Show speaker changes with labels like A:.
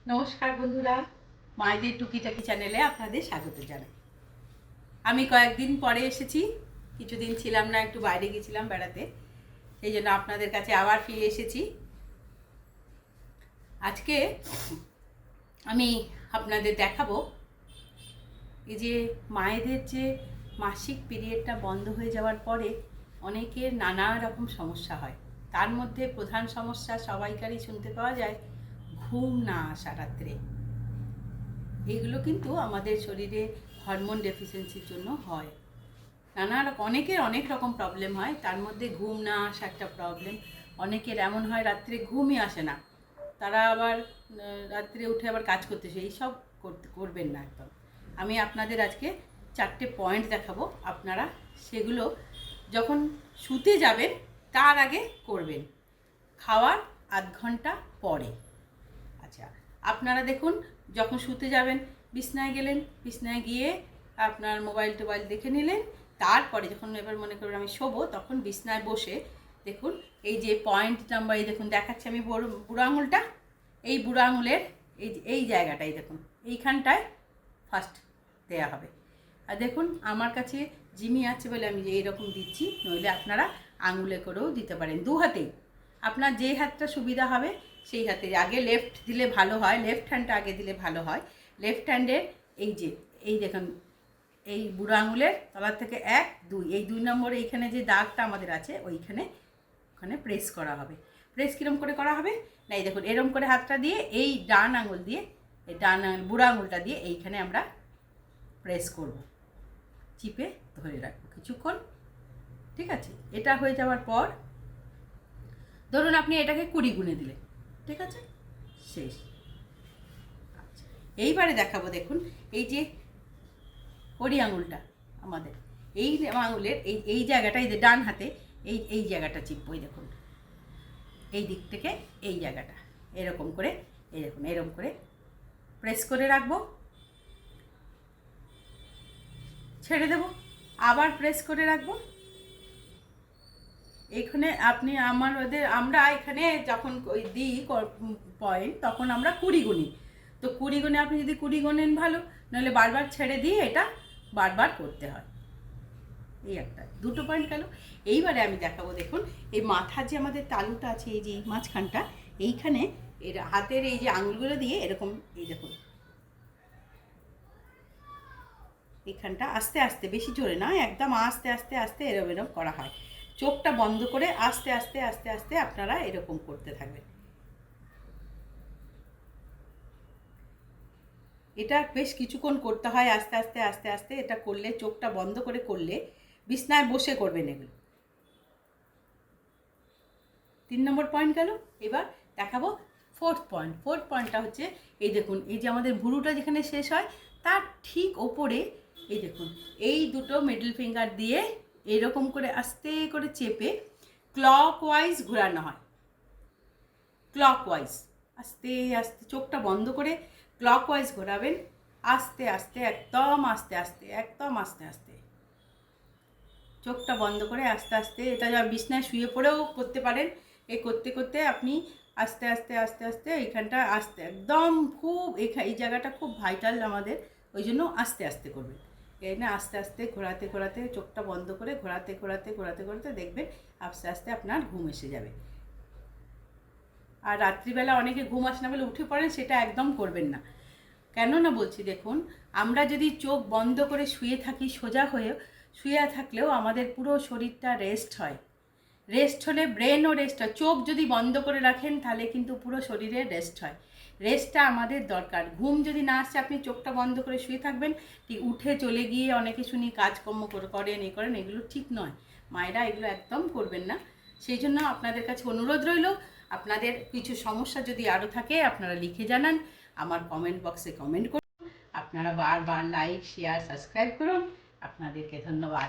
A: নমস্কার বন্ধুরা, মায়েদের টুকিটাকি চ্যানেলে আপনাদের স্বাগত জানাই। আমি কয়েকদিন পরে এসেছি, কিছুদিন ছিলাম না, একটু বাইরে গেছিলাম বেড়াতে, সেই জন্য আপনাদের কাছে আবার ফিরে এসেছি। আজকে আমি আপনাদের দেখাবো এই যে মায়েদের যে মাসিক পিরিয়ডটা বন্ধ হয়ে যাওয়ার পরে অনেকের নানা রকম সমস্যা হয়। তার মধ্যে প্রধান সমস্যা সবাইকারই শুনতে পাওয়া যায় ঘুম না আসা রাত্রে। এগুলো কিন্তু আমাদের শরীরে হরমোন ডেফিসিয়েন্সির জন্য হয়। নানা রকম অনেকের অনেক রকম প্রবলেম হয়, তার মধ্যে ঘুম না আসা একটা প্রবলেম। অনেকের এমন হয় রাত্রে ঘুমই আসে না, তারা আবার রাত্রে উঠে আবার কাজ করতেছে। এইসব করবেন না একদম। আমি আপনাদের আজকে 4টে পয়েন্ট দেখাবো, আপনারা সেগুলো যখন শুতে যাবেন তার আগে করবেন, খাওয়ার আধ ঘন্টা পরে। আচ্ছা, আপনারা দেখুন, যখন শুতে যাবেন বিছনায় গেলেন, বিছনায় গিয়ে আপনার মোবাইল টোবাইল দেখে নিলেন, তারপরে যখন এবার মনে করুন আমি শোবো, তখন বিছনায় বসে দেখুন এই যে পয়েন্ট নাম্বার, এই দেখুন দেখাচ্ছি আমি বুড়ো আঙুলটা, এই বুড়ো আঙুলের এই জায়গাটাই দেখুন, এইখানটায় ফার্স্ট দেয়া হবে। আর দেখুন আমার কাছে জিমি আছে বলে আমি যে এইরকম দিচ্ছি, নইলে আপনারা আঙুলে করেও দিতে পারেন, দু হাতেই। আপনার যে হাতটা সুবিধা হবে সেই হাতে আগে লেফট দিলে ভালো হয়, লেফট হ্যান্ডটা আগে দিলে ভালো হয়। লেফট হ্যান্ডের এই যে এই দেখুন এই বুড়ো আঙুলের তলার থেকে 1, 2, এই 2 নম্বরে এইখানে যে দাগটা আমাদের আছে ওখানে প্রেস করা হবে। প্রেস কীরকম করে করা হবে না, এই দেখুন এরকম করে হাতটা দিয়ে এই ডান আঙুল দিয়ে, এই ডান আঙুল বুড়ো আঙুলটা দিয়ে এইখানে আমরা প্রেস করব, চিপে ধরে রাখবো কিছুক্ষণ। ঠিক আছে, এটা হয়ে যাওয়ার পর ধরুন আপনি এটাকে 20 গুণে দিলেন, ঠিক আছে, শেষ। আচ্ছা, এইবারে দেখাবো, দেখুন এই যে কড়ি আঙুলটা আমাদের, এই আঙুলের এই জায়গাটা, এই যে ডান হাতে এই জায়গাটা চিপবো, এই দেখুন এই দিক থেকে এই জায়গাটা এরকম করে, এই দেখুন এরকম করে প্রেস করে রাখবো, ছেড়ে দেবো, আবার প্রেস করে রাখবো। এখানে আপনি আমরা এখানে যখন ওই দিই পয়েন্ট, তখন আমরা 20 গুণি। তো 20 গুণে আপনি যদি 20 গুণেন ভালো, নাহলে বারবার ছেড়ে দিয়ে এটা বারবার করতে হয়। এই একটা দুটো পয়েন্ট গেল। এইবারে আমি দেখাবো, দেখুন এই মাথার যে আমাদের তালুটা আছে, এই যে মাঝখানটা, এইখানে এর হাতের এই যে আঙুলগুলো দিয়ে এরকম, এই দেখুন এখানটা আস্তে আস্তে, বেশি জোরে না, একদম আস্তে আস্তে আস্তে এরকম করা হয়। চোখটা বন্ধ করে আস্তে আস্তে আস্তে আস্তে আপনারা এরকম করতে থাকবেন। এটা বেশ কিছুক্ষণ করতে হয়, আস্তে আস্তে আস্তে আস্তে। এটা করলে, চোখটা বন্ধ করে করলে, বিছনায় বসে করবেন এগুলো। 3 নম্বর পয়েন্ট গেল। এবার দেখাবো 4th পয়েন্ট। 4th পয়েন্টটা হচ্ছে এই দেখুন, এই যে আমাদের ভুরুটা যেখানে শেষ হয় তার ঠিক ওপরে এই দেখুন এই দুটো মিডল ফিঙ্গার দিয়ে এরকম করে আস্তে করে চেপে ক্লকওয়াইজ ঘোরানো হয়। ক্লকওয়াইজ আস্তে আস্তে চোখটা বন্ধ করে ক্লকওয়াইজ ঘোরাবেন, আস্তে আস্তে, একদম আস্তে আস্তে, একদম আস্তে আস্তে, চোখটা বন্ধ করে আস্তে আস্তে। এটা যা বিছনায় শুয়ে পড়েও করতে পারেন। এই করতে করতে আপনি আস্তে আস্তে আস্তে আস্তে এইখানটা আস্তে, একদম খুব এই জায়গাটা খুব ভাইটাল আমাদের, ওই জন্য আস্তে আস্তে করবেন। এখানে আস্তে আস্তে ঘোরাতে ঘোরাতে, চোখটা বন্ধ করে ঘোরাতে ঘোরাতে ঘোরাতে ঘোরাতে দেখবেন আস্তে আস্তে আপনার ঘুম এসে যাবে। আর রাত্রিবেলা অনেকে ঘুম আসে না বলে উঠে পড়েন, সেটা একদম করবেন না। কেন না বলছি, দেখুন আমরা যদি চোখ বন্ধ করে শুয়ে থাকি, সোজা হয়ে শুয়ে থাকলেও আমাদের পুরো শরীরটা রেস্ট হয়। রেস্ট হলে ব্রেনও রেস্ট হয়। চোখ যদি বন্ধ করে রাখেন তাহলে কিন্তু পুরো শরীরে রেস্ট হয়। রেস্টটা আমাদের দরকার। ঘুম যদি না আসছে, আপনি চোখটা বন্ধ করে শুয়ে থাকবেন, ঠিক উঠে চলে গিয়ে অনেকে শুনি কাজকর্ম করেন, এগুলো ঠিক নয়। মায়েরা এগুলো একদম করবেন না। সেই জন্য আপনাদের কাছে অনুরোধ রইল, আপনাদের কিছু সমস্যা যদি আরও থাকে আপনারা লিখে জানান, আমার কমেন্ট বক্সে কমেন্ট করুন। আপনারা বারবার লাইক, শেয়ার, সাবস্ক্রাইব করুন। আপনাদেরকে ধন্যবাদ।